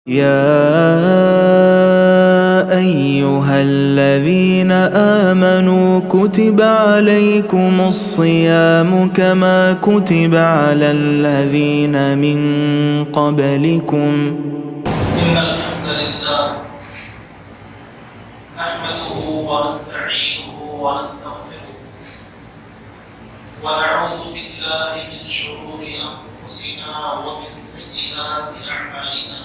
يا أيها الذين آمنوا كتب عليكم الصيام كما كتب على الذين من قبلكم. إن الحمد لله نحمده ونستعينه ونستغفره ونعوذ بالله من شرور أنفسنا ومن سيئات أعمالنا.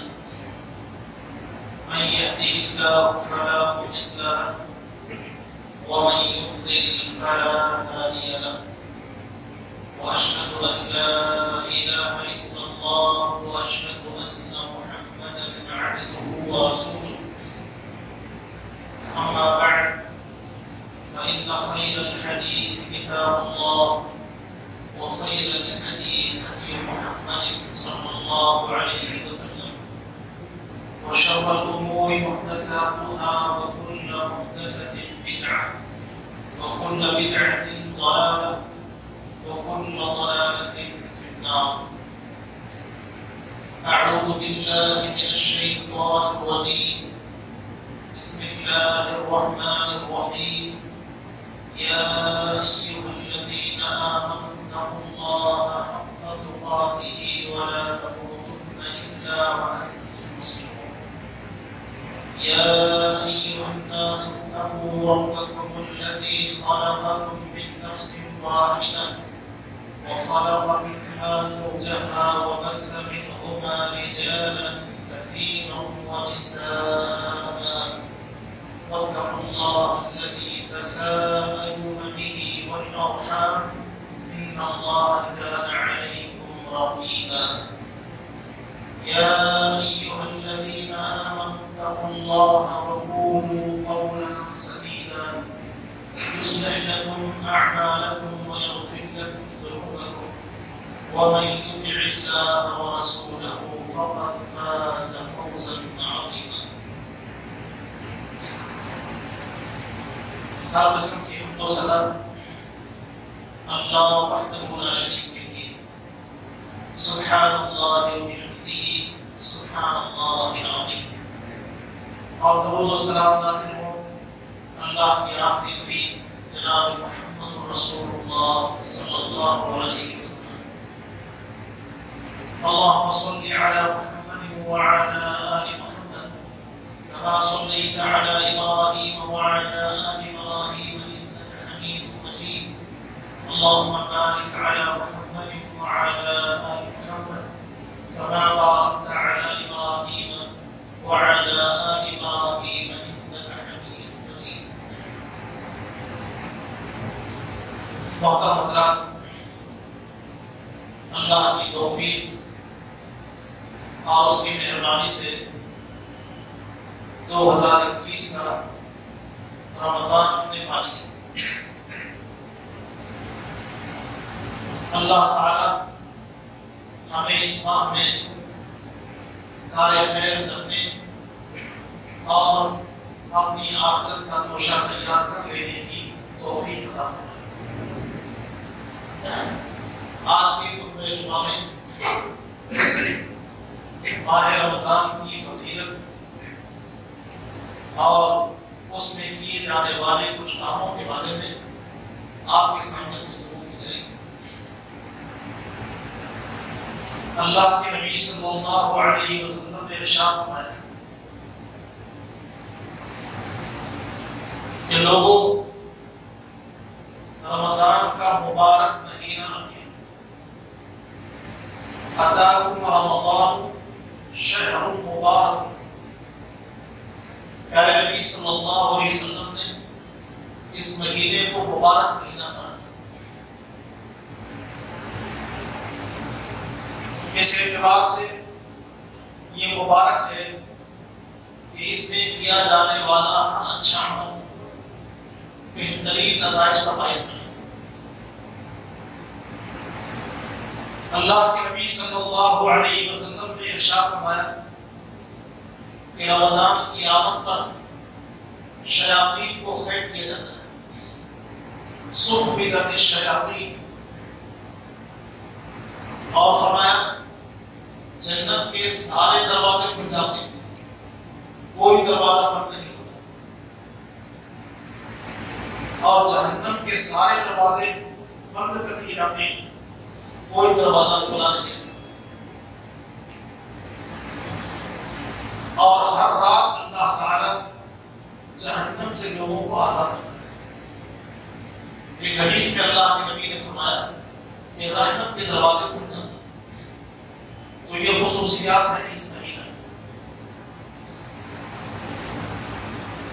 من يهده الله فلا مضل له ومن يضلل فلا هادي له. وأشهد أن لا إله إلا الله وأشهد أن محمدا عبده ورسوله. أما بعد فإن خير الحديث كتاب الله وخير الهدي هدي محمد صلى الله عليه وسلم وشر الأمور محدثاتها وكل محدثة بدعة وكل بدعة ضلالة وكل ضلالة في النار. أعوذ بالله من الشيطان الرجيم. بسم الله الرحمن الرحيم. يا أيها الذين آمنوا اتقوا الله حق تقاته ولا تموتن إلا وأنتم مسلمون. يا أيها الناس اتقوا ربكم الذي خلقكم من نفس واحدة وخلق منها زوجها وبث منهما رجالا كثيرا ونساء. واتقوا الله الذي تساءلون به والأرحام إن الله كان عليكم رقيبا. يا أيها الذين آمنوا اتقوا الله وقولوا قولا سديدا يصلح لكم أعمالكم ويغفر لكم ذنوبكم ومن يطع الله ورسوله فقد فاز فوزا عظيما. ہر قسم کی حمد و ثنا اللہ وحدہ لا شریک کے لیے. سبحان اللہ وبحمدہ سبحان اللہ العظیم. اور درود و سلام نازل ہو اللہ کے آخری نبی جناب محمد رسول اللہ صلی اللہ علیہ وسلم. اللهم صل على محمد وعلى آل محمد كما صليت على إبراهيم وعلى آل إبراهيم إنك حميد مجيد. اللهم بارك على محمد وعلى آل محمد كما باركت على إبراهيم وعلى آل إبراهيم إنك حميد مجيد. محترم حضرات، اللہ کی توفیق اور اس کی مہربانی سے 2021 کا رمضان ہم نے پا لیا. اللہ تعالی ہمیں اس ماہ میں کار خیر کرنے اور اپنی آخرت کا توشہ تیار کر لینے کی توفیق عطا فرمائے. آج کی خطبہ جمعہ میں ماہ رمضان کی فضیلت اور اس میں کیے جانے والے کچھ کاموں کے بارے میں آپ کے سامنے گفتگو کی جائے گی. اللہ کے نبی صلی اللہ علیہ وسلم نے ارشاد فرمایا کہ لوگوں، رمضان کا مبارک مہینہ آ گیا. اتاکم رمضان شہر مبارک. پیارے نبی صلی اللہ علیہ وسلم نے اس مہینے کو مبارک مہینہ کہا. اس اعتبار سے یہ مبارک ہے کہ اس میں کیا جانے والا ہر اچھا عمل بہترین نتائج کا باعث بنے. اللہ کے نبی صلی اللہ علیہ وسلم نے ارشاد فرمایا کہ رمضان کی آمد پر شیاطین کو پھینک دیا جاتا ہے. صفدت الشیاطین. اور فرمایا جنت کے سارے دروازے کھل جاتے ہیں کوئی دروازہ بند نہیں ہوتا، اور جہنم کے سارے دروازے بند کر دیے جاتے ہیں، کوئی دروازہ کھلا نہیں ہوتا۔ اور ہر رات اللہ تعالیٰ جہنم سے لوگوں کو آزاد کرتا ہے۔ ایک حدیث میں اللہ کے نبی نے فرمایا کہ رحمت کے دروازے کھل جاتے ہیں۔ تو یہ خصوصیات ہیں اس مہینے میں۔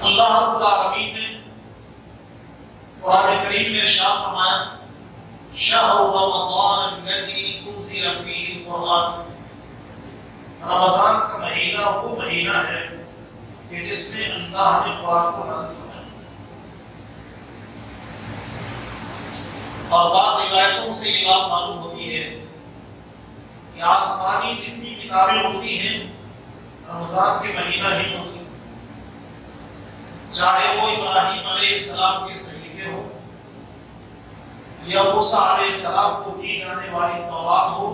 اللہ رب العالمین نے قرآن کریم میں ارشاد فرمایا شہر رمضان الذی انزل فیہ القرآن، رمضان کا مہینہ وہ مہینہ ہے کہ جس میں اللہ نے قرآن کو نازل فرمایا۔ اور بعض روایتوں سے یہ بات معلوم ہوتی ہے کہ آسمانی جتنی کتابیں اتری ہیں رمضان کے مہینہ ہی اتری، چاہے وہ ابراہیم علیہ السلام کے صحیفے ہو، یا موسیٰ علیہ السلام کو دی جانے والی تورات ہو،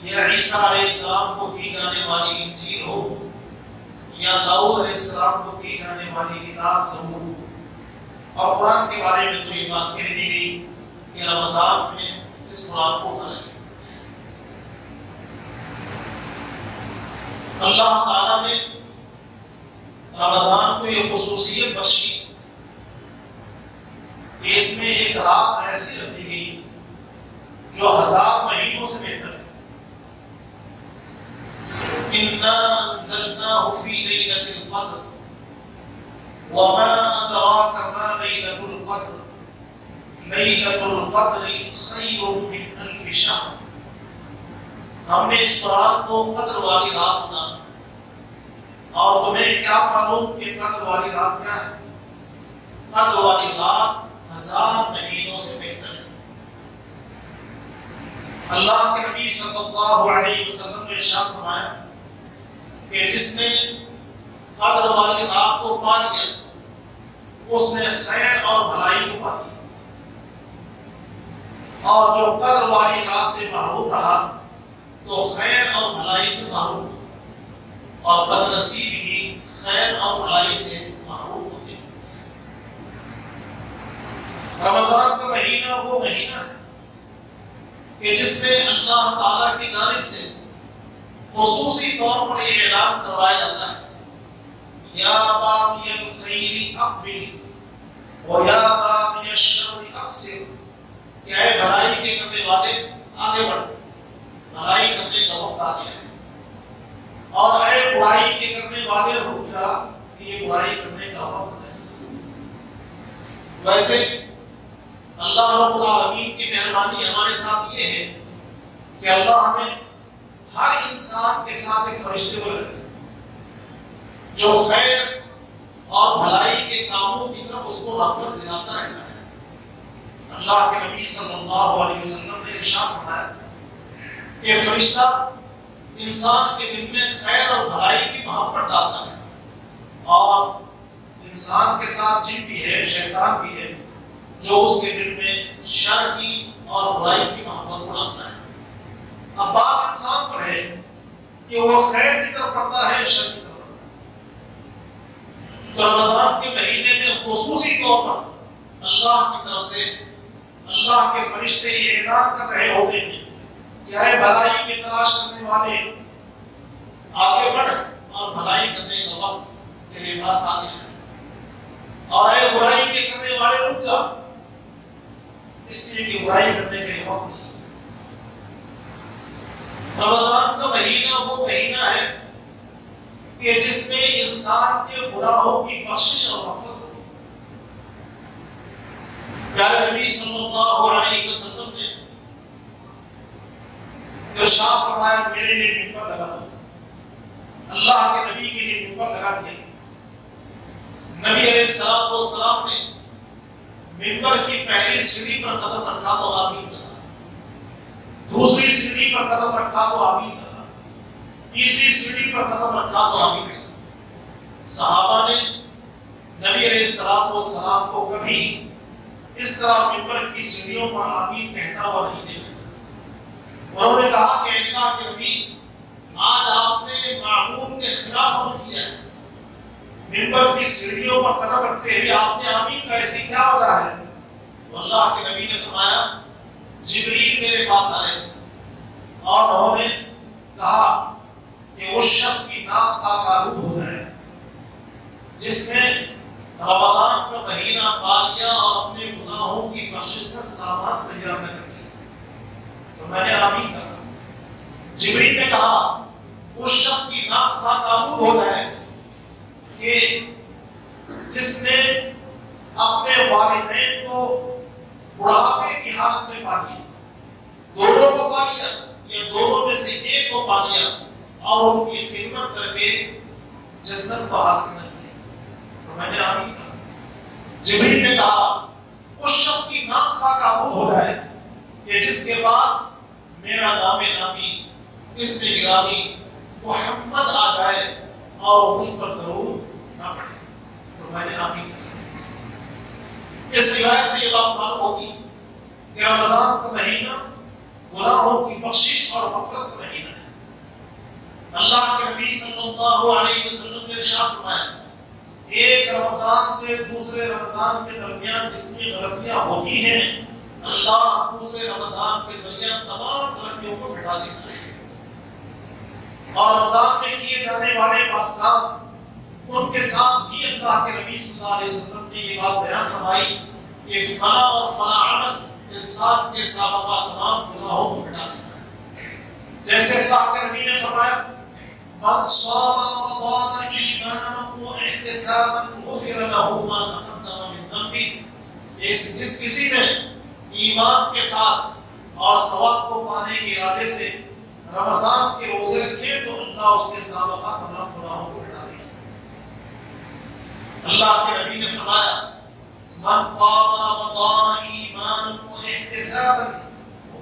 یا عیسیٰ علیہ السلام کو دی جانے والی انجیل ہو، یا داؤد علیہ السلام کو دی جانے والی کتاب زبور۔ اور قرآن کے بارے میں تو یہ بات کہہ دی گئی کہ رمضان میں اس قرآن کو اتارا گیا۔ اللہ تعالیٰ نے رمضان کو یہ خصوصیت بخشی کہ اس میں ایک رات ایسی رکھی گئی جو 1000 مہینوں سے بہتر ہے۔ اِنَّا أَنزَلْنَاهُ فِي لَيْلَةِ الْقَدْرِ وَمَا أَدْرَاكَ مَا لَيْلَةُ الْقَدْرِ لَيْلَةُ الْقَدْرِ خَيْرٌ مِّنْ أَلْفِ شَهْرٍ۔ ہم نے اس قرآن کو قدر والی رات بتایا، اور تمہیں کیا معلوم کہ قدر والی رات کیا ہے؟ قدر والی رات 1000 مہینوں سے بہتر ہے۔ اللہ کے نبی صلی اللہ علیہ وسلم نے ارشاد فرمایا کہ جس نے قدر والی رات کو پا لیا اس نے خیر اور بھلائی کو پا لیا، اور جو قدر والی رات سے محروم رہا تو خیر اور بھلائی سے محروم ہوا، اور بد نصیب ہی خیر اور بھلائی سے محروم ہوتے ہیں۔ رمضان کا مہینہ وہ مہینہ ہے کہ جس میں اللہ تعالیٰ کی جانب سے خصوصی طور پر یہ اعلان کروایا جاتا ہے یا باغی الخیر اقبل و یا باغی الشر اقصر، کہ اے بھلائی کے کرنے والے آگے بڑھ، بھلائی کرنے کا وقت آ گیا ہے، اور اے برائی کے کرنے والے رک جا کہ یہ برائی کرنے کا وقت نہیں۔ ویسے اللہ رب العالمین کی مہربانی ہمارے ساتھ یہ ہے کہ اللہ ہمیں ہر انسان کے ساتھ ایک فرشتے کو لگے جو خیر اور بھلائی کے کاموں کی طرف اس کو رغبت دلاتا رہتا ہے۔ اللہ کے نبی صلی اللہ علیہ وسلم نے ارشاد فرمایا کہ فرشتہ انسان کے دل میں خیر اور بھلائی کی محبت ڈالتا ہے، اور انسان کے ساتھ جن بھی ہے، شیطان بھی ہے، جو اس کے دل میں شر کی اور برائی کی محبت کو ڈالتا ہے۔ اب بات انسان پر ہے کہ وہ خیر کی طرف پڑتا ہے، شر کی طرف پڑتا ہے۔ تو رمضان کے مہینے میں خصوصی طور پر اللہ کی طرف سے اللہ کے فرشتے یہ اعلان کر رہے ہوتے ہیں کہ اے بھلائی کی تلاش کرنے والے آگے بڑھ، اور بھلائی کرنے کا وقت تیرے پاس آ گیا ہے، اور اے برائی کے کرنے والے رک جا، اس لیے کہ برائی کرنے کا وقت نہیں۔ رمضان کا مہینہ وہ مہینہ ہے کہ جس میں انسان کے گناہوں کی بخشش اور مغفرت ہوتی ہے۔ پیارے نبی صلی اللہ علیہ وسلم نے ارشاد فرمایا میرے لیے ممبر لگا دو۔ اللہ کے نبی کے لیے ممبر لگا دیا۔ نبی علیہ السلام نے ممبر کی پہلی سیڑھی پر قدم رکھا تو آمین کہا، دوسری سیڑھی پر قدم رکھا تو آمین کہا، تیسری سیڑھی پر قدم رکھا تو آمین کہا۔ صحابہ نے نبی علیہ السلام کو کبھی اس طرح ممبر کی سیڑھیوں پر آمین کہتا ہوا نہیں دیکھا۔ انہوں نے کہا کہ اللہ کے نبی آج آپ نے معمول کے خلاف عمل کیا ہے، منبر کی سیڑھیوں پر قدم رکھتے ہوئے آپ نے آمین کا ایسی کیا وجہ ہے؟ تو اللہ کے نبی نے فرمایا جبریل میرے پاس آئے اور انہوں نے کہا کہ اس شخص کی ناک خاکالود ہو جائے جس نے رمضان کا مہینہ پا لیا اور اپنے گناہوں کی بخشش کا سامان تیار نہ کر لیا۔ تو میں نے آمین کہا۔ جبریل نے کہا اس شخص کی ناک خاکالود ہو جائے کہ جس نے اپنے والدین کو بڑھاپے کی حالت میں پا لیا، دونوں کو پا لیا یا دونوں میں سے ایک کو پا لیا اور ان کی خدمت کر کے جنت کو حاصل کر لیا۔ تو میں نے آمین کہا۔ جبریل نے کہا اس شخص کی ناک خاکالود ہو جائے کہ جس کے پاس میرا نام نامی اسم گرامی محمد آ جائے اور مجھ پر درود نہ پڑھے۔ تو میں نے آمین کہا۔ اس روایت سے یہ بات معلوم ہوگی کہ رمضان کا مہینہ گناہوں کی بخشش اور مغفرت کا مہینہ ہے۔ اللہ کے نبی صلی اللہ علیہ وسلم نے ارشاد فرمایا ایک رمضان سے دوسرے رمضان کے درمیان جتنی غلطیاں ہوتی ہیں اللہ دوسرے رمضان کے ذریعے تمام غلطیوں کو مٹا دیتا ہے، اور رمضان میں کیے جانے والے پاسدار ان کے ساتھ بھی اللہ کے نبی صلی اللہ علیہ وسلم نے یہ بات بیان فرمائی کہ فلاں اور فلاں عمل انسان کے سابقہ تمام گناہوں کو مٹا دیتا ہے۔ جیسے اللہ کے نبی نے فرمایا من صام رمضان ایمانا واحتسابا غفر له ما تقدم من ذنبه، جس کسی نے ایمان کے ساتھ اور ثواب کو پانے کے ارادے سے رمضان کے روزے رکھے تو اللہ اس کے سابقہ تمام گناہوں کو مٹا دے گا۔ اللہ کے نبی نے فرمایا من قام رمضان ایمانا واحتسابا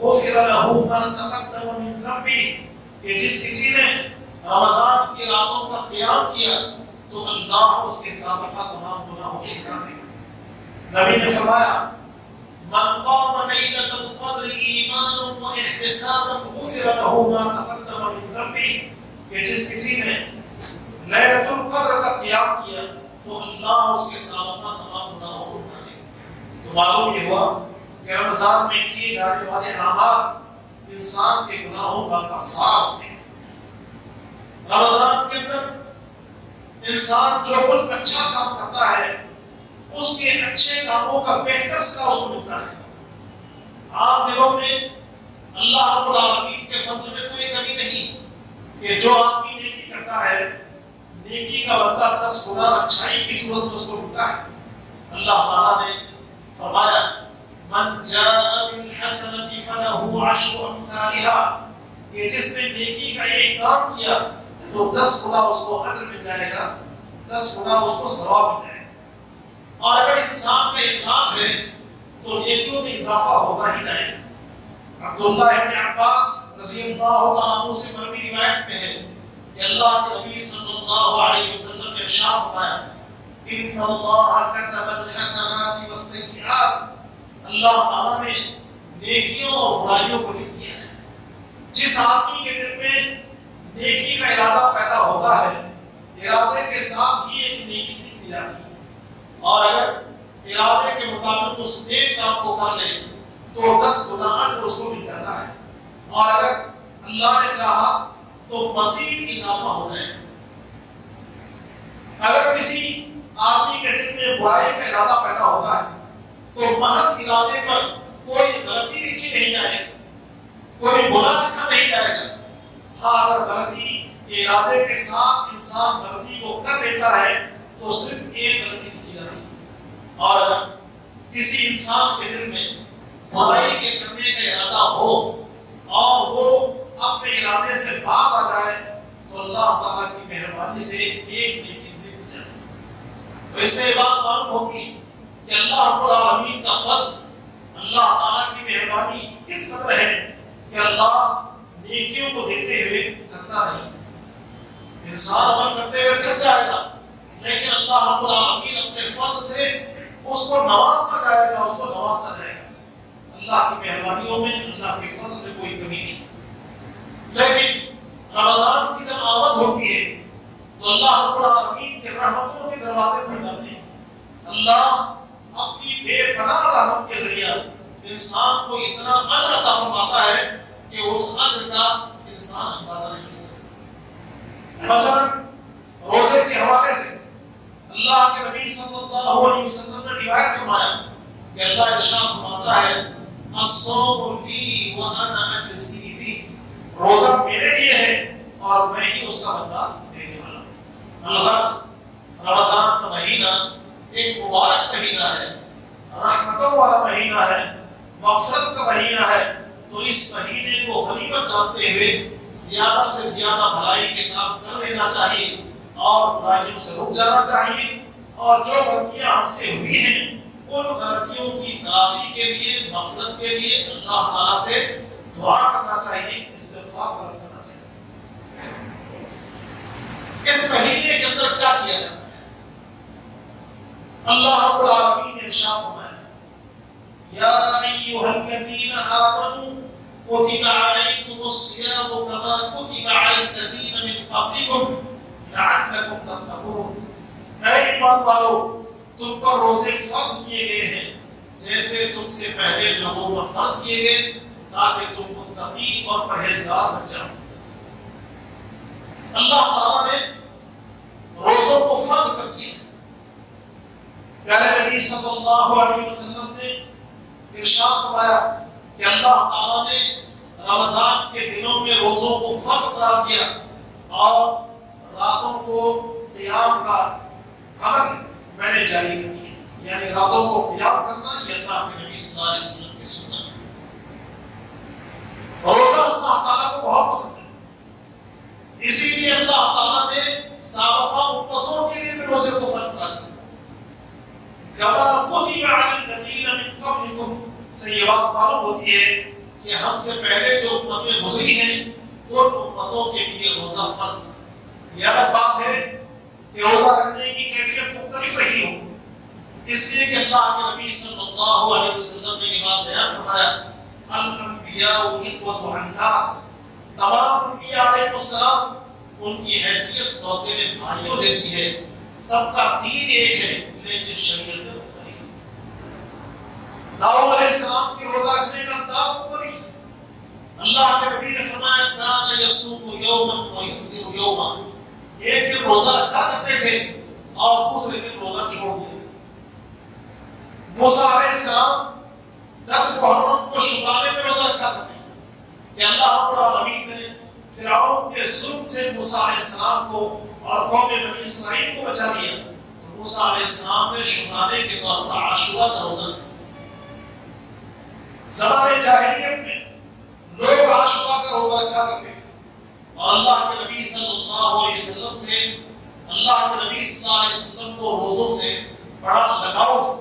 غفر له ما تقدم من ذنبه، کہ جس کسی نے رمضان کی راتوں کا قیام کیا تو اللہ اس کے سابقہ تمام گناہوں کو مٹا دے گا۔ نبی نے فرمایا من قام ليلة القدر ایمانا واحتسابا غفر له ما تقدم من ذنبه، کہ جس کسی نے لیلۃ القدر کا قیام کیا تو اللہ اس کے سابقہ تمام گناہوں کو مٹا دے گا۔ تو معلوم یہ ہوا کہ رمضان میں کیے جانے والے اعمال انسان کے گناہوں کا کفارہ ہوتے ہیں۔ رمضان کے اندر انسان جو کچھ اچھا کام کرتا ہے اس کے اچھے کاموں کا بہتر صلہ اس کو ملتا ہے۔ عام دنوں میں اللہ رب العالمین کے فضل میں کوئی کمی نہیں کہ جو آدمی نیکی کرتا ہے نیکی کا بدلہ 10 گنا اچھائی کی صورت میں اس کو ملتا ہے۔ اللہ تعالیٰ نے فرمایا من جاء بالحسنة فله 10 امثالها، کہ جس نے نیکی کا ایک کام کیا تو 10 گنا اس کو اجر مل جائے گا، 10 گنا اس کو ثواب مل جائے گا۔ اور اگر انسان کا اخلاص ہے تو نیکیوں میں اضافہ ہوتا ہی جائے گا۔ عبداللہ ابن عباس رضی اللہ تعالیٰ عنہ سے مروی روایت میں ہے کہ اللہ کے نبی صلی اللہ علیہ وسلم نے ارشاد فرمایا ان اللہ کتب الحسنات والسیئات، اللہ تعالیٰ نے نیکیوں اور برائیوں کو لکھ دیا ہے۔ جس آدمی کے دل میں نیکی کا ارادہ پیدا ہوتا ہے ارادے کے ساتھ ہی ایک نیکی لکھ دی جاتی ہے، اور اگر ارادے کے مطابق اس نیک کام کو کر لے تو 10 گنا اجر اس کو مل جاتا ہے، اور اگر اللہ نے چاہا تو مزید اضافہ ہو جائے گا۔ اگر کسی آدمی کے دل میں برائی کا ارادہ پیدا ہوتا ہے تو محض ارادے پر کوئی غلطی لکھی نہیں جائے گی، کوئی گناہ لکھا نہیں جائے گا۔ ہاں اگر غلطی کے ارادے کے ساتھ انسان غلطی کو کر دیتا ہے تو صرف ایک غلطی لکھی جاتی ہے، اور اگر کسی انسان کے دل میں برائی کے کرنے کا ارادہ ہو اور وہ اپنے ارادے سے باز آ جائے تو اللہ تعالیٰ کی مہربانی سے ایک نیکی لکھ جائے۔ تو اس سے بات معلوم ہوگی کہ اللہ رب العالمین کا فضل، اللہ تعالیٰ کی مہربانی کس قدر ہے کہ اللہ نیکیوں کو دیتے ہوئے تھکتا نہیں۔ انسان عمل کرتے ہوئے تھک جائے گا لیکن اللہ رب العالمین اپنے فضل سے اس کو نوازتا جائے گا، اس کو نوازتا جائے گا۔ اللہ کی مہربانیوں میں، اللہ کے فضل میں کوئی کمی نہیں۔ لیکن رمضان کی جب آمد ہوتی ہے تو تو اللہ رب العالمین کے رحمتوں کے دروازے کھل جاتے ہیں۔ اللہ اپنی بے پناہ رحمت کے ذریعے انسان کو اتنا اجر عطا فرماتا ہے کہ اس اجر کا انسان اندازہ نہیں کر سکتا۔ مثلا روزے کے حوالے سے اللہ کے نبی صلی اللہ علیہ وسلم نے روایت فرمایا کہ اللہ ارشاد فرماتا ہے الصوم لی وانا اجزی بہ، روزہ میرے لیے ہے اور میں ہی اس کا بدلہ دینے والا ہوں۔ الغرض رمضان کا مہینہ ایک مبارک مہینہ ہے، رحمتوں والا مہینہ ہے، مغفرت کا مہینہ ہے، تو اس مہینے کو غنیمت جانتے ہوئے زیادہ سے زیادہ بھلائی کے کام کر لینا چاہیے اور برائیوں سے رک جانا چاہیے، اور جو غلطیاں ہم سے ہوئی ہیں ان غلطیوں کی تلافی کے لیے، مغفرت کے لیے اللہ تعالیٰ سے دعا کرنا چاہیے، استغفار کرنا چاہیے۔ اس مہینے کے اندر کیا کیا جاتا ہے؟ اللہ رب العالمین نے ارشاد فرمایا یا ایھا الذین آمنوا کتب علیکم الصیام کما کتب علی الذین من قبلکم لعلکم تتقون، اے ایمان والو تم پر روزے فرض کیے گئے ہیں جیسے تم سے پہلے لوگوں پر فرض کیے گئے تاکہ تم متقی اور پرہیزگار بن جاؤ۔ اللہ تعالیٰ نے روزوں کو فرض کر دیا۔ پیارے نبی صلی اللہ علیہ وسلم نے ارشاد فرمایا کہ اللہ تعالیٰ نے رمضان کے دنوں میں روزوں کو فرض قرار دیا اور راتوں کو قیام کا عمل میں نے جاری کر دیا، یعنی راتوں کو قیام کرنا یہ اللہ کے نبی صلی اللہ علیہ وسلم کی سنت ہے۔ روزہ اللہ تعالیٰ کو بہت پسند ہے، اسی لیے اللہ تعالیٰ نے سابقہ امتوں کے لیے بھی روزے کو فرض قرار دیا۔ کما کتب علی الذین من قبلکم سے یہ بات معلوم ہوتی ہے کہ ہم سے پہلے جو امتیں گزری ہیں ان امتوں کے لیے روزہ فرض تھا۔ یہ الگ بات ہے کہ روزہ رکھنے کی کیفیت مختلف رہی ہو، اس لیے کہ اللہ کے نبی صلی اللہ علیہ وسلم نے یہ بات بیان فرمایا الانبیاء اخوۃ عنات، تمام انبیاء علیہ السلام ان کی حیثیت سوتیلے بھائیوں جیسی ہے، سب کا دین ایک ہے لیکن شریعت مختلف ہے۔ داؤد علیہ السلام کے روزہ رکھنے کا انداز مختلف ہے۔ اللہ کے نبی نے فرمایا کان یصوم یوما ویفطر یوما، ایک دن روزہ رکھا کرتے تھے اور دوسرے دن روزہ چھوڑ دیا۔ موسیٰ علیہ السلام 10 محرم کو شکرانے میں روزہ رکھا کرتے تھے کہ اللہ رب العالمین نے فرعون کے ظلم سے موسیٰ علیہ السلام کو اور قوم بنی اسرائیل کو بچا لیا، تو موسیٰ علیہ السلام نے شکرانے کے طور پر عاشورہ کا روزہ رکھا۔ زمانے جاہلیت میں لوگ عاشورہ کا روزہ رکھا کرتے تھے اور اللہ کے نبی صلی اللہ علیہ وسلم سے، اللہ کے نبی صلی اللہ علیہ وسلم کو روزوں سے بڑا لگاؤ تھا۔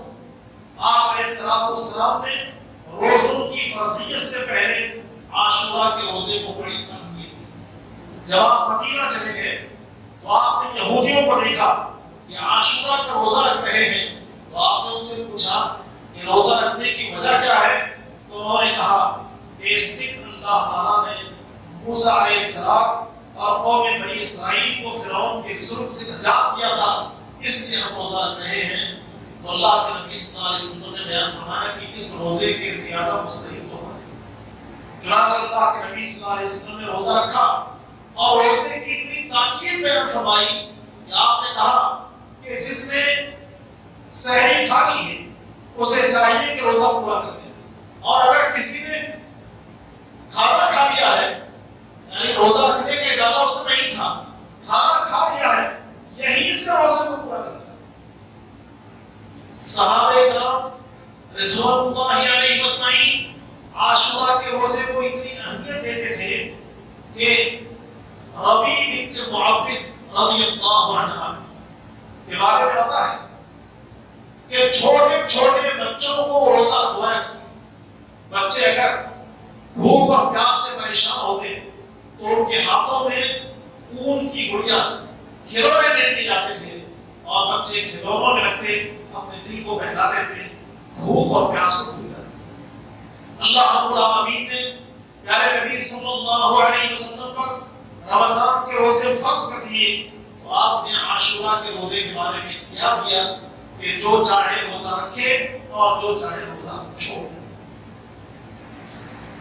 آپ علیہ السلام نے روزوں کی فرضیت سے پہلے عاشورہ کے روزے کو بڑی اہمیت دی۔ جب آپ مدینہ چلے گئے تو آپ نے یہودیوں کو دیکھا کہ عاشورہ کا روزہ رکھ رہے ہیں، تو آپ نے ان سے پوچھا کہ روزہ رکھنے کی وجہ کیا ہے؟ تو انہوں نے کہا کہ اس دن اللہ تعالیٰ نے موسیٰ علیہ السلام اور قوم بنی اسرائیل کو فرعون کے ظلم سے نجات دیا تھا، اس لیے ہم روزہ رکھ رہے ہیں۔ تو اللہ کے نبی صلی اللہ علیہ وسلم نے بیان فرمایا کہ اس روزے کے زیادہ مستحق تو ہے۔ چنانچہ اللہ کے نبی صلی اللہ علیہ وسلم نے روزہ رکھا اور روزے کی اتنی تاکید بیان فرمائی کہ آپ نے کہا کہ جس نے سحری کھا لی ہے اسے چاہیے کہ روزہ پورا کر لے، اور اگر کسی نے کھانا کھا لیا ہے، یعنی روزہ رکھنے کا ارادہ اس کا نہیں تھا، کھانا کھا لیا ہے، یہیں سے روزے کو پورا کر لیا۔ صحابہ کرام رضوان اللہ علیہ مجمعین عاشورہ کے روزے کو اتنی اہمیت دیتے تھے کہ ربیع بنت معوذ رضی اللہ عنہا کے بارے میں آتا ہے کہ چھوٹے چھوٹے بچوں کو روزہ رکھوایا کرتے تھے۔ بچے اگر بھوک اور پیاس سے پریشان ہوتے تو ان کے ہاتھوں میں اون کی گڑیا کھلونے دے دیے جاتے تھے اور بچے کھلونوں میں رکھتے، اپنے دل کو بہلا دیتے، بھوک اور پیاس کو بھول جاتے۔ اللہ رب العالمین نے پیارے نبی صلی اللہ علیہ وسلم پر رمضان کے روزے فرض کر دیے تو آپ نے عاشورہ کے روزے کے بارے میں اختیار دیا کہ جو چاہے روزہ رکھے اور جو چاہے روزہ چھوڑے.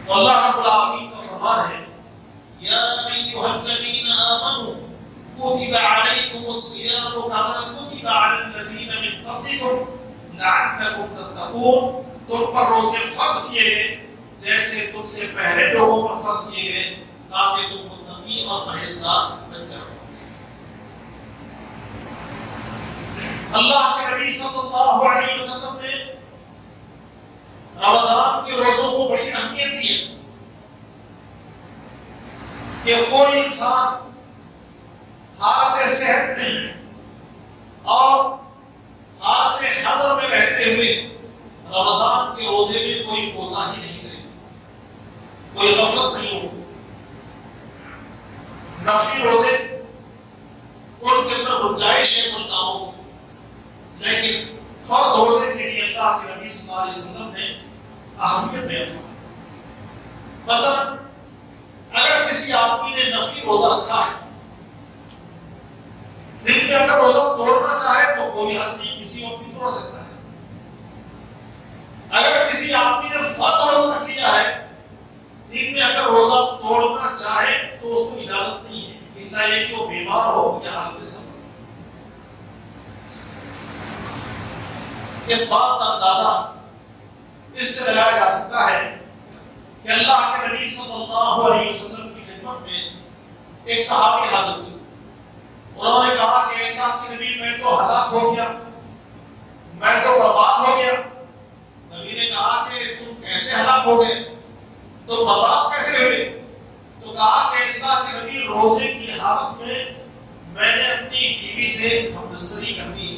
تو اللہ رب العالمین کا فرمان ہے یا ایھا الذین آمنوا کتب علیکم الصیام کما کتب علی الذین من قبلکم لعلکم تتقون. تم پر روزے فرض کیے گئے جیسے تم سے پہلے لوگوں پر فرض کیے گئے تاکہ تم متقی اور پرہیزگار بن جاؤ. اللہ کے نبی صلی اللہ علیہ وسلم نے رمضان کے روزوں کو بڑی اہمیت دی ہے کہ کوئی انسان حالت صحت میں اور حالت حضر میں رہتے ہوئے رمضان کے روزے میں کوئی کوتاہی نہیں کرے، کوئی غفلت نہیں ہو. نفلی روزے ان کے اندر گنجائش ہے کچھ کاموں کی، لیکن فرض روزے کے لیے اللہ کے نبی صلی اللہ علیہ وسلم نے اہمیت بیان فرمائی. مثلا اگر کسی آدمی نے نفلی روزہ رکھا ہے، دن میں اگر روزہ توڑنا چاہے تو کوئی حد نہیں، کسی وقت بھی توڑ سکتا ہے. اگر کسی آدمی نے فرض روزہ رکھ لیا ہے، دن میں اگر روزہ توڑنا چاہے تو اس کو اجازت نہیں ہے، الا یہ کہ وہ بیمار ہو یا حالت سفر. اس بات کا اندازہ اس سے لگایا جا سکتا ہے کہ اللہ کے نبی صلی اللہ علیہ وسلم کی خدمت میں ایک صحابی حاضر ہوئے. انہوں نے کہا کہ اللہ کے نبی میں تو ہلاک ہو گیا، میں تو برباد ہو گیا. نبی نے کہا کہ تم کیسے ہلاک ہو گئے، تم برباد کیسے ہوئے؟ تو کہا کہ اللہ کے نبی روزے کی حالت میں نے اپنی بیوی سے ہمبستری کر دی.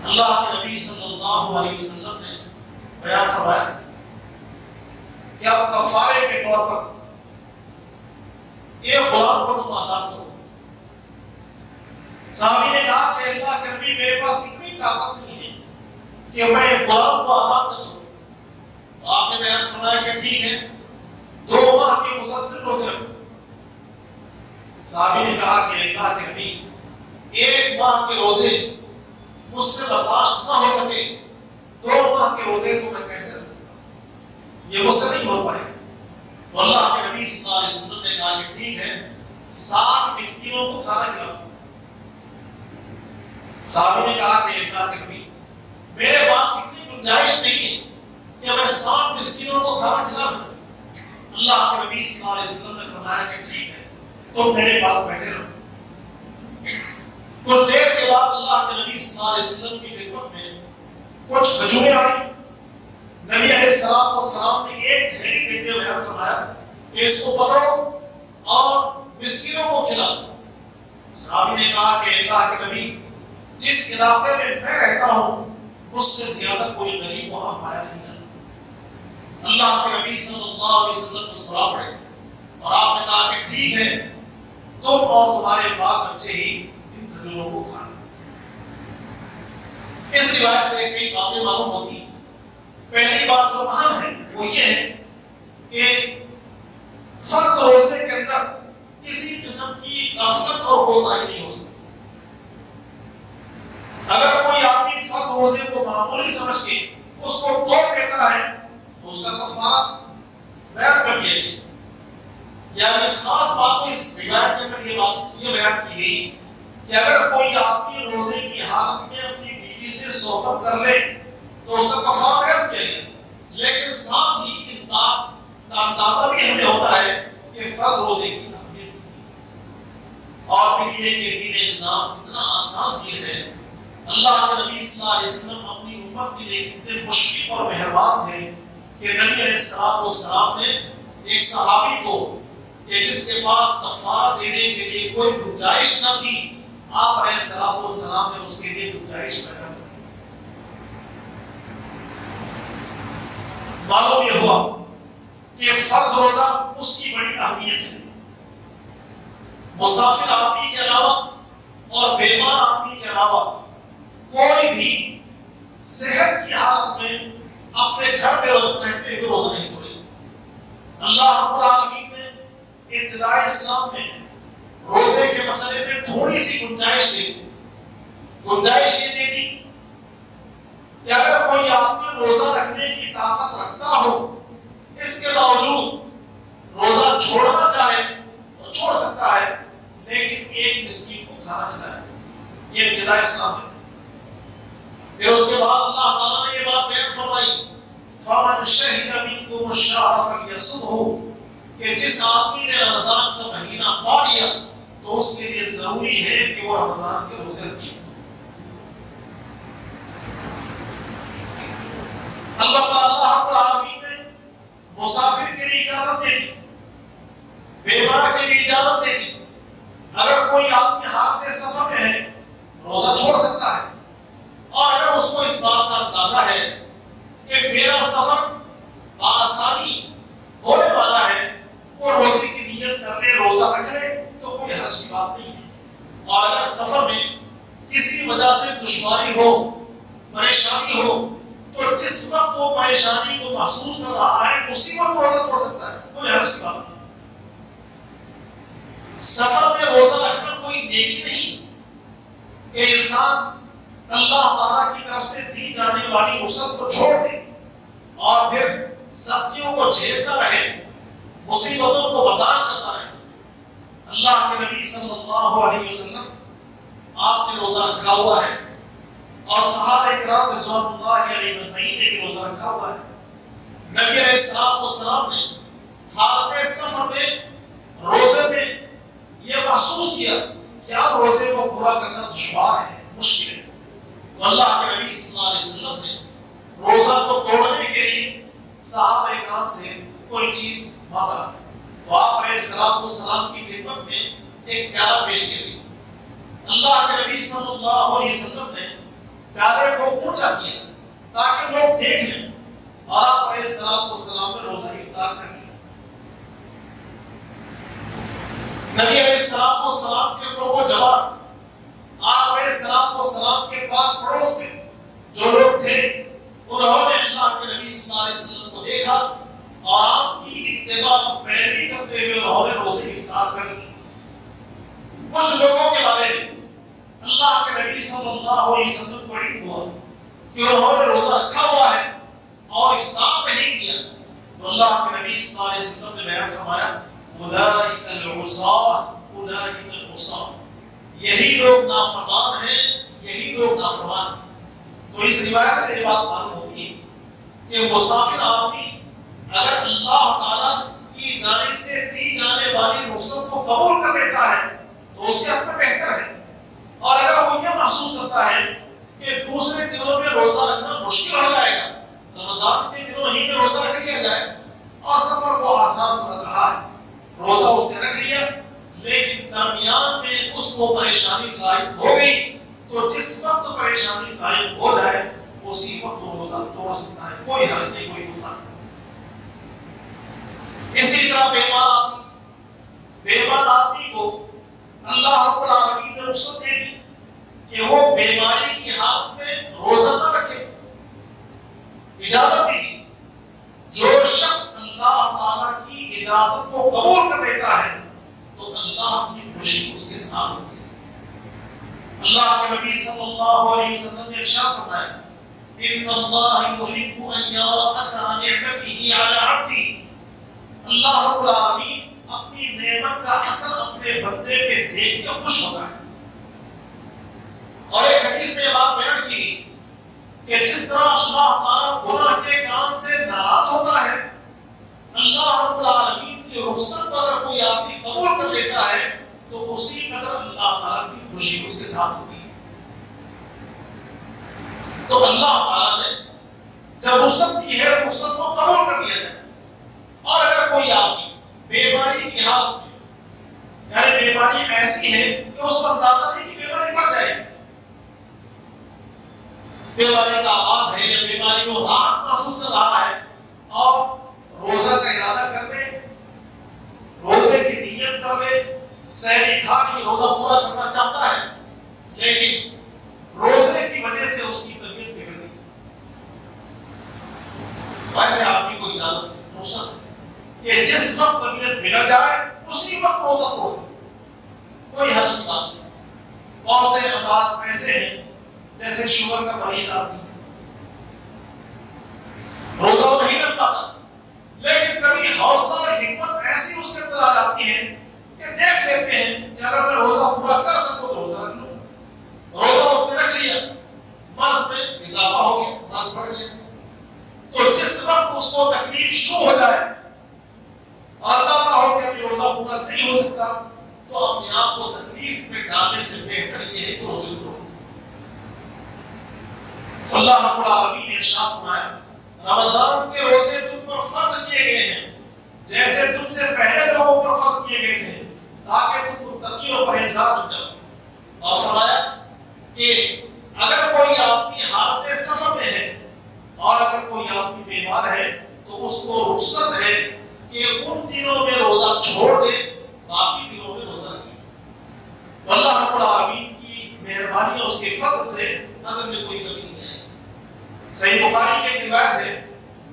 اللہ کے نبی صلی اللہ علیہ وسلم نے بیان فرمایا کہ اب کفارے کے طور پر ایک غلام کو تم آزاد کرو. صحابی نے کہا کہ اللہ کے نبی میرے پاس اتنی طاقت نہیں ہے کہ میں ایک غلام کو آزاد کر سکوں. تو آپ نے بیان فرمایا کہ ٹھیک ہے 2 ماہ کے مسلسل روزے رکھو. صحابی نے کہا کہ اللہ کے نبی 1 ماہ کے روزے مجھ سے برداشت نہ ہو سکے، 2 ماہ کے روزے تو میں کیسے رکھ سکتا ہوں، یہ مجھ سے نہیں ہو پائے. تو اللہ کے نبی صلی اللہ علیہ وسلم نے کہا کہ ٹھیک ہے 60 مسکینوں کو کھانا کھلاؤ. صحابی نے کہا کہ اللہ کے نبی میرے پاس اتنی گنجائش نہیں ہے کہ میں 60 مسکینوں کو کھانا کھلا سکوں. اللہ کے نبی صلی اللہ علیہ وسلم نے فرمایا کہ ٹھیک ہے تم میرے پاس بیٹھے رہو. کچھ دیر کے بعد اللہ کے نبی صلی اللہ علیہ وسلم کی خدمت میں کچھ کھجوریں آئی. نبی علیہ السلام نے ایک تھیلی دیتے ہوئے بیان فرمایا کہ اس کو پکڑو اور مسکینوں کو کھلاؤ. صحابی نے کہا کہ اللہ کے نبی جس علاقے میں رہتا ہوں اس سے زیادہ کوئی غریب وہاں پایا نہیں جاتا. اللہ کے نبی صلی اللہ علیہ وسلم مسکرا پڑے اور آپ نے کہا کہ ٹھیک ہے تم اور تمہارے بال بچے ہی کھجوروں کو کھانا. اس روایت سے کئی باتیں معلوم ہوتی. پہلی بات جو اہم ہے وہ یہ ہے کہ فرض روزے کے اندر کسی قسم کی غفلت اور کوتاہی نہیں ہو سکتی. اگر کوئی آدمی فرض روزے کو معمولی سمجھ کے اس کو توڑ دیتا ہے تو اس کا کفارہ بیان کر دیا گیا. یعنی خاص بات تو اس روایت کے اندر یہ بیان کی گئی کہ اگر کوئی آدمی روزے کی حالت میں اپنی بیوی سے صحبت کر لے تو اس کا کفارہ بیان کیا گیا. لیکن ساتھ ہی اس بات کا اندازہ بھی ہمیں ہوتا ہے کہ فرض روزے کی اہمیت اور پھر یہ کہ دین اسلام کتنا آسان دین ہے. اللہ کے نبی صلی اللہ علیہ وسلم اپنی امت کے لیے کتنے مشفق اور مہربان تھے کہ نبی علیہ السلام نے ایک صحابی کو کہ جس کے پاس کفارہ دینے کے لیے کوئی گنجائش نہ تھی، آپ علیہ السلام نے اس کے لیے گنجائش پیدا کر دی. معلوم یہ ہوا کہ فرض روزہ اس کی بڑی اہمیت ہے. مسافر آدمی کے علاوہ اور بیمار آدمی کے علاوہ کوئی بھی صحت کی حالت میں اپنے گھر میں رہتے ہوئے روزہ نہیں توڑے. اللہ رب العالمین نے ابتدائی اسلام میں روزے کے مسئلے میں تھوڑی سی گنجائش دے دی. گنجائش یہ دے دی کہ اگر کوئی آدمی روزہ رکھنے کی طاقت رکھتا ہو، اس کے باوجود روزہ چھوڑنا چاہے تو چھوڑ سکتا ہے، لیکن ایک مسکین کو کھانا کھلائے. یہ ابتداء اسلام ہے. پھر اس کے بعد اللہ تعالیٰ نے یہ بات بیان فرمائی، فَمَنْ شَهِدَ مِنْكُمُ الشَّهْرَ فَلْيَصُمْهُ، کہ جس آدمی نے رمضان کا مہینہ پا لیا تو اس کے لیے ضروری ہے کہ وہ رمضان کے روزے رکھے. البتہ اللہ رب العالمین نے مسافر کے لیے اجازت دے دی، بیمار کے لیے اجازت دے دی. اگر کوئی آدمی حالت سفر میں ہے روزہ چھوڑ سکتا ہے، اور اگر اس کو اس بات کا اندازہ ہے کہ میرا سفر بآسانی ہونے والا ہے، وہ روزے کی نیت کر لے، روزہ رکھ لے، تو کوئی حرج کی بات نہیں ہے. اور اگر سفر میں کسی وجہ سے دشواری ہو، پریشانی ہو، تو جس وقت وہ پریشانی کو محسوس کر رہا ہے اسی وقت روزہ توڑ سکتا ہے، کوئی حرج کی بات نہیں. سفر میں روزہ رکھنا کوئی نیکی نہیں کہ انسان اللہ تعالیٰ کی طرف سے دی جانے والی رخصت کو چھوڑ دے اور پھر سختیوں کو جھیلتا رہے، مصیبتوں کو برداشت کرتا رہے. اللہ کے نبی صلی اللہ علیہ وسلم آپ نے روزہ رکھا ہوا ہے، اور صحابہ کرام رضوان اللہ علیہ اجمعین نے بھی روزہ رکھا ہوا ہے. نبی علیہ السلام نے حالت سفر میں روزے میں یہ محسوس کیا کہ اب روزے کو پورا کرنا دشوار ہے، مشکل ہے. تو اللہ کے نبی صلی اللہ علیہ وسلم نے روزہ کو توڑنے کے لیے صحابہ کرام سے کوئی چیز مانگا. تو آپ علیہ السلام کی خدمت میں ایک پیالہ پیش کیا گیا. اللہ کے نبی صلی اللہ علیہ وسلم نے پیالے کو اونچا کیا تاکہ لوگ دیکھ لیں، اور آپ علیہ السلام نے روزہ افطار کر لیا. نبی علیہ السلام کے کو جواب آپ علیہ السلام کے پاس پڑوس میں جو لوگ تھے انہوں نے اللہ کے نبی صلی اللہ علیہ وسلم کو دیکھا اور آپ کی اتباع اور پیروی کرتے ہوئے انہوں نے روزے افطار کر لی. کچھ لوگوں کے بارے میں اللہ کے نبی صلی اللہ علیہ وسلم کو علم ہوا کہ انہوں نے روزہ رکھا ہوا ہے اور افطار نہیں کیا، تو اللہ کے نبی صلی اللہ علیہ وسلم نے بیان فرمایا، اولئک العصاة اولئک العصاة، یہی لوگ نافرمان ہیں، یہی لوگ نافرمان ہیں. تو اس روایت سے یہ بات معلوم ہوتی ہے کہ مسافر آدمی اگر اللہ تعالیٰ کی جانب سے دی جانے والی رخصت کو قبول کر لیتا ہے تو اس کے حق میں بہتر ہے. اور اگر وہ یہ محسوس کرتا ہے کہ دوسرے دنوں میں روزہ رکھنا مشکل ہو جائے گا، رمضان کے دنوں ہی میں روزہ رکھ لیا جائے، اور سفر کو آسان سمجھ رہا ہے، روزہ اس نے رکھ لیا، لیکن درمیان میں اس کو پریشانی لاحق ہو گئی، تو جس وقت پریشانی لاحق ہو جائے اسی وقت وہ روزہ توڑ سکتا ہے، کوئی حرج نہیں، کوئی نقصان نہیں. اسی طرح بیمار آدمی کو اللہ رب العالمین نے رخصت دے دی کہ وہ بیماری کی حالت میں روزہ نہ رکھے، اجازت دی. جو شخص اللہ تعالیٰ کی اجازت کو قبول کر لیتا ہے تو اللہ کی خوشی اس کے ساتھ ہوتی ہے. اللہ کے نبی صلی اللہ علیہ وسلم نے ارشاد فرمایا، ان اللہ یحب ان یرى اثر نعمته علی عبده، اللہ رب العالمین اپنی نعمت کا اثر اپنے بندے پہ دیکھ کے خوش ہوتا ہے. اور ایک حدیث میں یہ بات بیان کی کہ جس طرح اللہ تعالیٰ گناہ کے کام سے ناراض ہوتا ہے، اللہ رب العالمین کی رخصت کو اگر کوئی آدمی قبول کر لیتا ہے تو اسی قدر اللہ تعالیٰ کی خوشی اس کے ساتھ ہوتی ہے. تو اللہ تعالیٰ نے جب رخصت دی ہے رخصت کو قبول کر لیا جائے. اور اگر کوئی آدمی بیماری کی حالت میں، یعنی بیماری ایسی ہے کہ اس کو اندازہ نہیں کہ بیماری بڑھ جائے گی، بیماری کا آغاز ہے یا بیماری کو راحت محسوس کر رہا ہے، اور روزہ کا ارادہ کر لے، روزے کی نیت کر لے، سحری کھا کے روزہ پورا کرنا چاہتا ہے، لیکن روزے کی وجہ سے اس کی طبیعت بگڑ گئی، ایسے آدمی کو اجازت ہے، رخصت ہے کہ جس وقت طبیعت بگڑ جائے اسی وقت روزہ توڑے. ڈال دیں۔ بہت سے امراض ایسے ہیں جیسے شوگر کا مریض آدمی روزہ وہ نہیں رکھ پاتا، لیکن کبھی حوصلہ اور ہمت ایسی اس کے اندر آ جاتی ہے کہ دیکھ لیتے ہیں کہ اگر میں روزہ پورا کر سکوں تو روزہ رکھ لوں گا۔ روزہ اس نے رکھ لیا، مرض میں اضافہ ہو گیا، مرض بڑھ گیا، تو جس وقت اس کو تکلیف شروع ہو جائے اور اندازہ ہو کہ ابھی روزہ پورا نہیں ہو سکتا، تو اپنے آپ کو تکلیف میں ڈالنے سے بہتر یہ ہے کہ روزے کو توڑو۔ اللہ رب العالمین نے ارشاد فرمایا رمضان کے روزے تم پر فرض کیے گئے ہیں جیسے تم سے پہلے لوگوں پر فرض کیے گئے تھے تاکہ تم متقی اور پرہیزگار بن جاؤ۔ اور فرمایا کہ اگر کوئی آدمی حالت سفر میں ہے اور اگر کوئی آدمی بیمار ہے تو اس کو رخصت ہے کہ ان دنوں میں روزہ چھوڑ دے، باقی دنوں میں روزہ رکھے۔ تو اللہ رب العالمین کی مہربانی اور اس کے فضل سے نظر میں کوئی کمی نہیں آئی۔ صحیح بخاری میں ایک روایت ہے،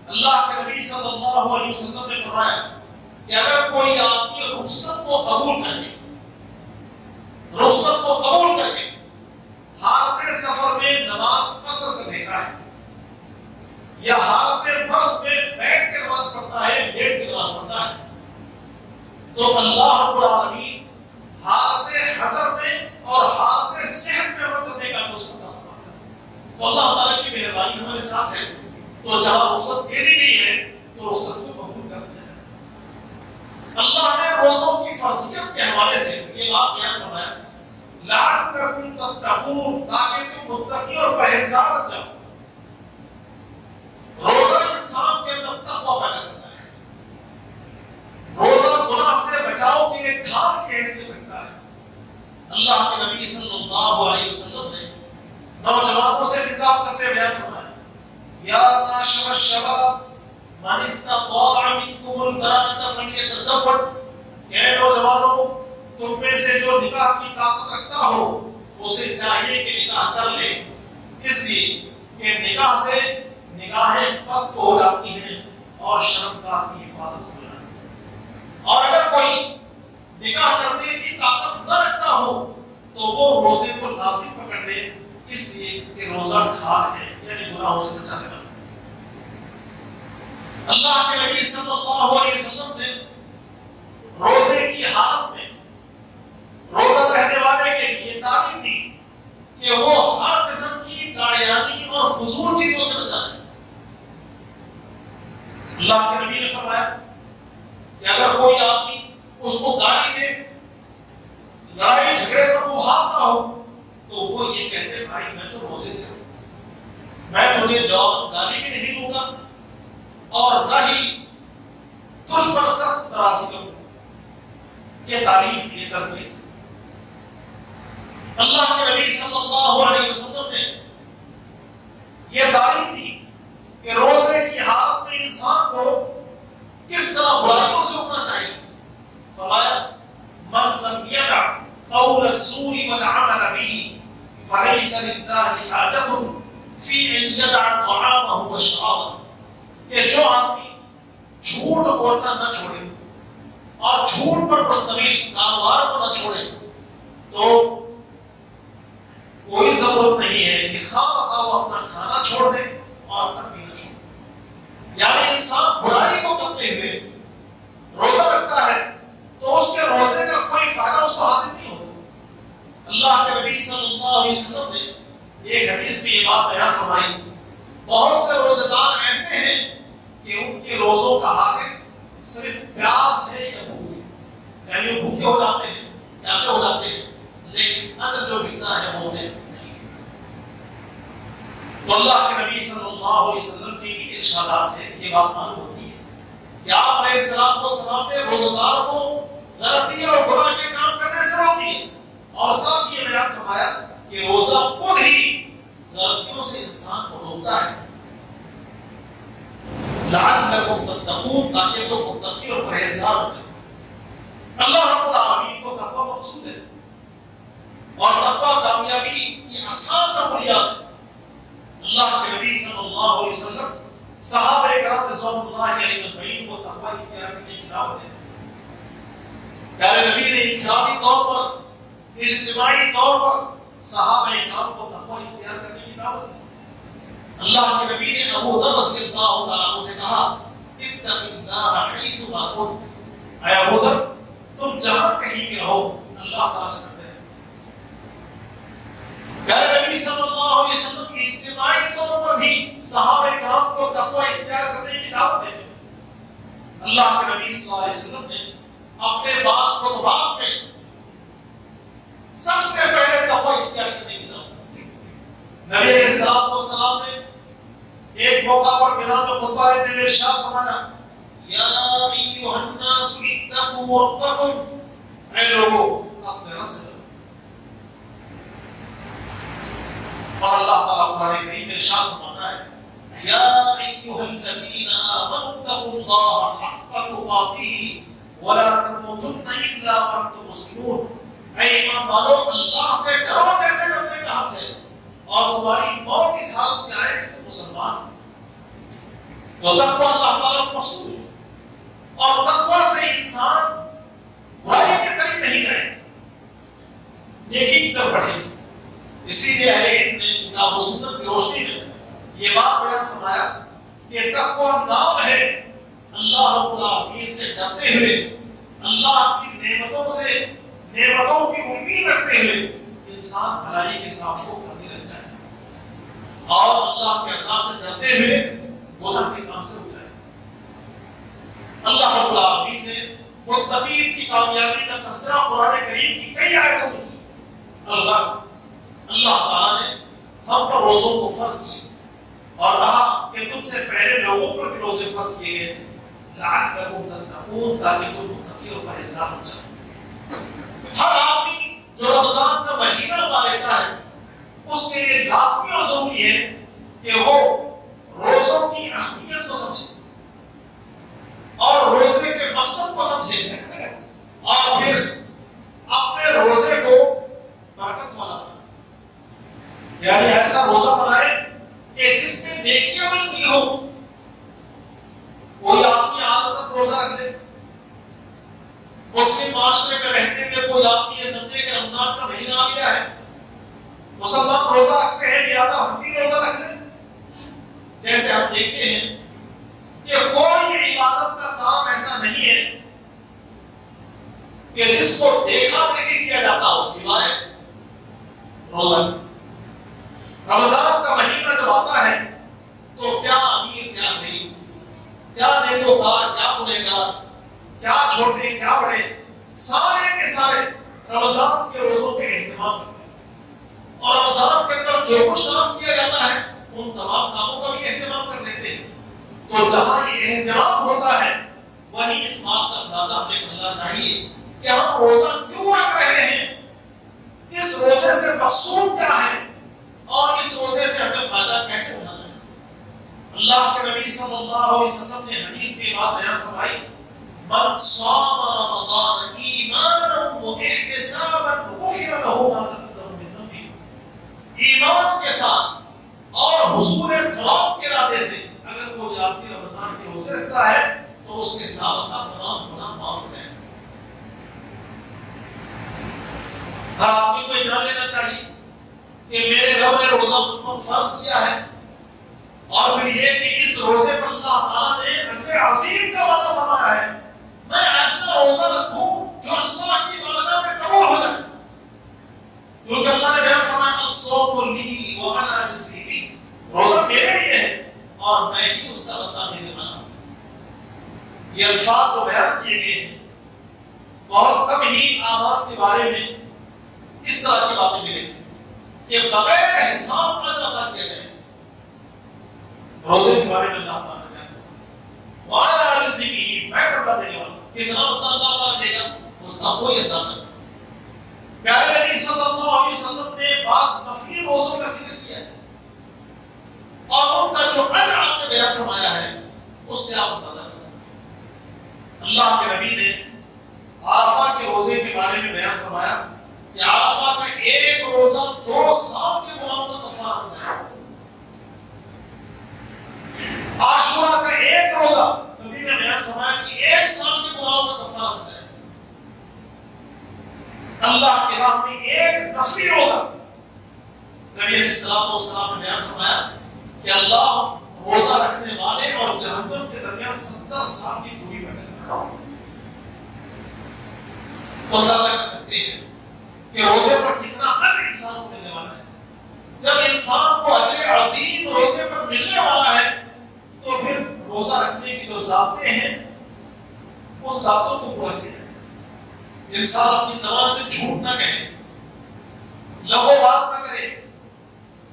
اللہ کے نبی صلی اللہ علیہ وسلم نے فرمایا کہ اگر کوئی آدمی رخصت کو قبول کر کے حالت سفر میں نماز قصر کر لیتا ہے یا حالت مرض میں بیٹھ کے نماز پڑھتا ہے، لیٹ کے نماز پڑھتا ہے، تو اللہ رب العالمین حالت حضر میں اور حالت صحت میں عمل کرنے کا اس کو عطا فرماتا ہے۔ تو اللہ تعالیٰ کی مہربانی ہمارے ساتھ ہے، تو جہاں رخصت دے دی گئی ہے تو رخصت کو قبول کرتے ہیں۔ اللہ نے روزوں کی فرضیت کے حوالے سے یہ بات بیان فرمایا لعلکم تتقون، تاکہ تم متقی اور پرہیزگار بن جاؤ۔ روزہ انسان کے اندر تقویٰ پیدا کرتا ہے، روزہ گناہ سے بچاؤ کے لیے ڈھال کی حیثیت رکھتا ہے۔ اللہ کے نبی صلی اللہ علیہ وسلم نے نوجوانوں سے خطاب کرتے بیان فرمایا یا معاشر الشباب من استطاع منکم الباءۃ فلیتزوج، اے نوجوانوں تم میں سے جو نکاح کی طاقت رکھتا ہو اسے چاہیے کہ نکاح کر لے، اس لیے کہ نکاح سے نگاہیں پست ہو جاتی ہیں اور شرمگاہ کی حفاظت ہو جاتی ہے۔ اور اگر کوئی نکاح کرنے کی طاقت نہ رکھتا ہو تو وہ روزے کو لازم پکڑ لے، اس لیے کہ روزہ ڈھال ہے، یعنی گناہوں سے بچانے والا۔ اللہ کے نبی صلی اللہ علیہ وسلم نے روزے کی حالت میں روزہ رہنے والے کے لیے تعلیم دی کہ وہ ہر قسم کی داڑیانی اور فضول چیزوں سے بچائے۔ اللہ کے نبی نے فرمایا کہ اگر کوئی آدمی اس کو گالی دے، لڑائی جھگڑے پر ابھارتا ہو، تو وہ یہ کہتے بھائی میں تو روزے سے ہوں، میں تجھے جواب گالی بھی نہیں دوں گا اور نہ ہی تجھ پر دست درازی کروں۔ یہ تعلیم، یہ تربیت اللہ کے نبی صلی اللہ علیہ وسلم نے یہ تعلیم دی کہ روزے کی حالت میں انسان کو کس طرح برائیوں سے اٹھنا چاہیے۔ فرمایا من لم يدع قول الزور والعمل به فليس لله حاجة في ان يدع طعامه وشرابه، کہ جو آدمی جھوٹ بولنا نہ چھوڑے اور جھوٹ پر مشتمل کاروبار کو نہ چھوڑے تو کوئی ضرورت نہیں ہے کہ خواہ وہ اپنا کھانا چھوڑ دے اور اپنا پینا چھوڑ دے۔ یعنی انسان برائی کو کرتے ہوئے روزہ رکھتا ہے تو اس کے روزے کا کوئی فائدہ اس کو حاصل نہیں ہوتا۔ اللہ کے نبی صلی اللہ علیہ وسلم نے ایک حدیث میں یہ بات بیان فرمائی، بہت سے روزے دار ایسے ہیں کہ ان کے روزوں کا حاصل صرف پیاس ہے یا بھوک ہے، یعنی وہ بھوکے ہو جاتے ہیں، پیاسے ہو جاتے ہیں، لیکن اجر جو ملتا ہے وہ نہیں۔ تو اللہ کے نبی صلی اللہ علیہ وسلم کے بھی ارشادات سے یہ بات معلوم ہوتی ہے کہ آپ علیہ السلام نے روزہ دار کو غلطی اور گناہ کے کام کرنے سے روک دیا اور ساتھ یہ بیان فرمایا کہ روزہ خود ہی غلطیوں سے انسان کو روکتا ہے۔ لعلکم تتقون، تاکہ تم متقی اور پرہیزگار بن جاؤ۔ اللہ رب العالمین کو تقویٰ مقصود ہے اور تقویٰ کامیابی کی اساس اور بنیاد ہے۔ اللہ کے نبی صلی اللہ علیہ وسلم صحابہ کرام رضوان اللہ علیہم اجمعین کو تقویٰ اختیار کرنے کی دعوت دیتے ہیں۔ پیارے نبی نے انفرادی طور پر اجتماعی طور پر صحابہ کرام کو تقوی اختیار کرنے کی دعوت دی۔ اللہ کے نبی نے ابو ذر رضی اللہ تعالیٰ عنہ سے کہا اتق اللہ حیث ما کنت، اے ابو ذر تم جہاں کہیں بھی رہو اللہ تعالیٰ سے ڈرتے رہو۔ پیارے نبی صلی اللہ علیہ وسلم اجتماعی طور پر بھی صحابہ کرام کو تقوی اختیار کرنے کی دعوت دیتے تھے۔ اللہ کے نبی صلی اللہ علیہ وسلم نے اپنے بعض خطبات میں سب سے پہلے تقوی اختیار کرنے کی دعوت دی۔ نبی علیہ السلام والسلام نے ایک موقع پر بنا میں خطبہ دیتے ہوئے ارشاد فرمایا یا ایھا الناس اتقوا ربکم، اے لوگوں اپنے رب سے ڈرو۔ اور اللہ تعالیٰ قرآن کریم میں ارشاد فرماتا ہے یا ایھا الذین آمنوا اتقوا اللہ حق تقاتہ ولا تموتن الا وانتم مسلمون، اے ایمان والو اللہ سے ڈرو جیسے ڈرنے کا حق ہے، اور تمہاری موت اس حالت میں آئے کہ تم مسلمان ہو۔ تو تقوی اللہ تعالیٰ کو مقصود ہے، اور تقوی سے انسان برائی کے قریب نہیں جائے، نیکی کی طرف بڑھے۔ اسی لیے اہل علم نے کتاب و سنت کی روشنی میں یہ بات بیان فرمایا کہ تقوی نام ہے اللہ رب العالمین سے ڈرتے ہوئے، اللہ کی نعمتوں کی امید رکھتے ہوئے انسان بھلائی کے کام کو کرنے لگ جائے، اور اللہ کے عذاب سے ڈرتے ہوئے گناہ کے کام سے رک جائے۔ اللہ رب العالمین نے متقین کی کامیابی کا تذکرہ قرآن کریم کی کئی آیتوں میں کی۔ الغرض اللہ تعالیٰ نے ہم پر روزوں کو فرض کیے اور کہا کہ تم سے پہلے لوگوں پر بھی روزے فرض کیے گئے تھے لعلکم تتقون، تاکہ تم متقی اور پرہیزگار ہو جائے۔ ہر آدمی جو رمضان کا مہینہ پا لیتا ہے اس کے لیے لازمی اور ضروری ہے کہ وہ روزوں کی اہمیت کو سمجھے اور روزے کے مقصد کو سمجھے، اور پھر اپنے روزے کو برکت والا بنائے، یعنی ایسا روزہ بنائے کہ جس میں نیکیاں ملتی ہو۔ کوئی آدمی عادتاً روزہ رکھ لے، مسلم معاشرے میں رہتے ہوئے کوئی آدمی یہ سمجھے کہ رمضان کا مہینہ آ گیا ہے، مسلمان روزہ رکھتے ہیں لہٰذا ہم بھی روزہ رکھ لیں۔ جیسے ہم دیکھتے ہیں کہ کوئی عبادت کا کام ایسا نہیں ہے کہ جس کو دیکھا دیکھی کیا جاتا ہو سوائے روزہ۔ رمضان کا مہینہ جب آتا ہے تو کیا امیر کیا غریب، کیا نیکوکار کیا گنہگار، کیا چھوٹے کیا بڑے، سارے کے سارے رمضان کے روزوں کے اہتمام کرتے ہیں، اور رمضان کے اندر جو کچھ کام کیا جاتا ہے ان تمام کاموں کا بھی اہتمام کر لیتے ہیں۔ تو جہاں یہ اہتمام ہوتا ہے وہیں اس بات کا اندازہ ہمیں کرنا چاہیے کہ ہم روزہ کیوں رکھ رہے ہیں، اس روزے سے مقصود کیا ہے، اور اس روزے سے ہمیں فائدہ کیسے اٹھانا ہے۔ اللہ کے نبی صلی اللہ علیہ وسلم نے حدیث میں بات بیان فرمائی من صام رمضان ایمانا واحتسابا غفر له ما تقدم من ذنبه، ایمان کے ساتھ اور حصول ثواب کے ارادے سے اگر کوئی آدمی رمضان کے روزے رکھتا ہے تو اس کے سابقہ تمام گناہ معاف ہو جائیں۔ ہر آدمی کو یہ جان لینا چاہیے کہ میرے رب نے روزہ مجھ پر فرض کیا ہے، اور پھر یہ کہ اس روزے پر اللہ تعالیٰ نے اجر عظیم کا وعدہ فرمایا ہے، میں ایسا روزہ رکھوں جو اللہ کی بارگاہ میں قبول ہو جائے، کیونکہ اللہ نے بیان فرمایا الصوم لی وانا اجزی بہ، روزہ میرے لیے ہے اور میں ہی اس کا بدلہ دینے والا ہوں۔ یہ الفاظ تو بیان کیے گئے ہیں، بہت کم ہی اعمال کے بارے میں اس طرح کی باتیں ملیں کہ بغیر حساب اجر عطا کیا جائے۔ روزے کے بارے میں اللہ تعالیٰ نے بیان فرمایا وعلیٰ اجزی بہ، میں بدلہ دینے والا ہوں۔ کتنا بدلہ اللہ تعالیٰ دے گا اس کا کوئی اندازہ نہیں۔ پیارے نبی صلی اللہ علیہ وسلم نے بعض نفلی روزوں کا ذکر کیا ہے، اور ان کا جو اجر آپ نے بیان فرمایا ہے اس سے آپ اندازہ کر سکتے ہیں۔ اللہ کے نبی نے عرفہ کے روزے کے بارے میں بیان فرمایا کہ عرفہ کا ایک روزہ 2 سال کے گناہوں کا کفارہ ہوتا ہے۔ عاشورہ کا ایک روزہ نبی نے بیان فرمایا کہ 1 سال کے گناہوں کا کفارہ ہوتا ہے۔ اللہ کی راہ میں ایک نفلی روزہ، نبی علیہ السلام نے بیان فرمایا کہ اللہ روزہ رکھنے والے اور جہنم کے درمیان 70 سال کی دوری پیدا کرتا ہے۔ تو اندازہ کر سکتے ہیں کہ روزے پر کتنا اجر انسان کو ملنے والا ہے۔ جب انسان کو اجر عظیم روزے پر ملنے والا ہے تو پھر روزہ رکھنے کی جو ضابطے ہیں وہ ضابطوں کو پورا کیا جائے۔ انسان اپنی زبان سے جھوٹ نہ کہے، لغو بات نہ کرے،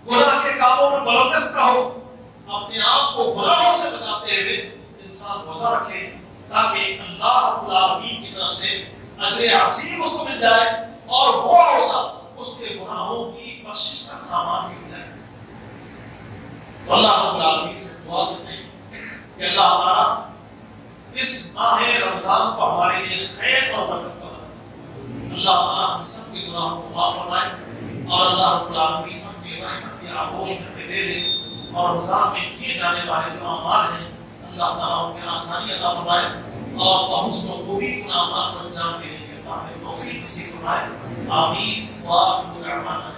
گناہ کے کاموں میں ملوث نہ ہو، اپنے آپ کو گناہوں سے بچاتے ہوئے انسان روزہ رکھے تاکہ اللہ رب العالمین کی طرف سے اجر عظیم اس کو مل جائے اور وہ روزہ اس کے گناہوں کی بخشش کا سامان بھی ہو جائے۔ تو اللہ رب العالمین سے دعا کرتے ہیں کہ اللہ ہمارا اس ماہ رمضان کو ہمارے لیے خیر اور برکت کا بنائے۔ اللہ تعالیٰ ہم سب کے گناہوں کو معاف فرمائے اور اللہ رب العالمین اپنی رحمت یا آغوش میں دے دے، اور رمضان میں کیے جانے والے جو اعمال ہیں اللہ تعالیٰ ان میں آسانی عطا فرمائے اور بحسن و خوبی ان اعمال کو انجام دینے کے اللہ توفیق نصیب فرمائے۔ آمین۔ وآخر دعوانا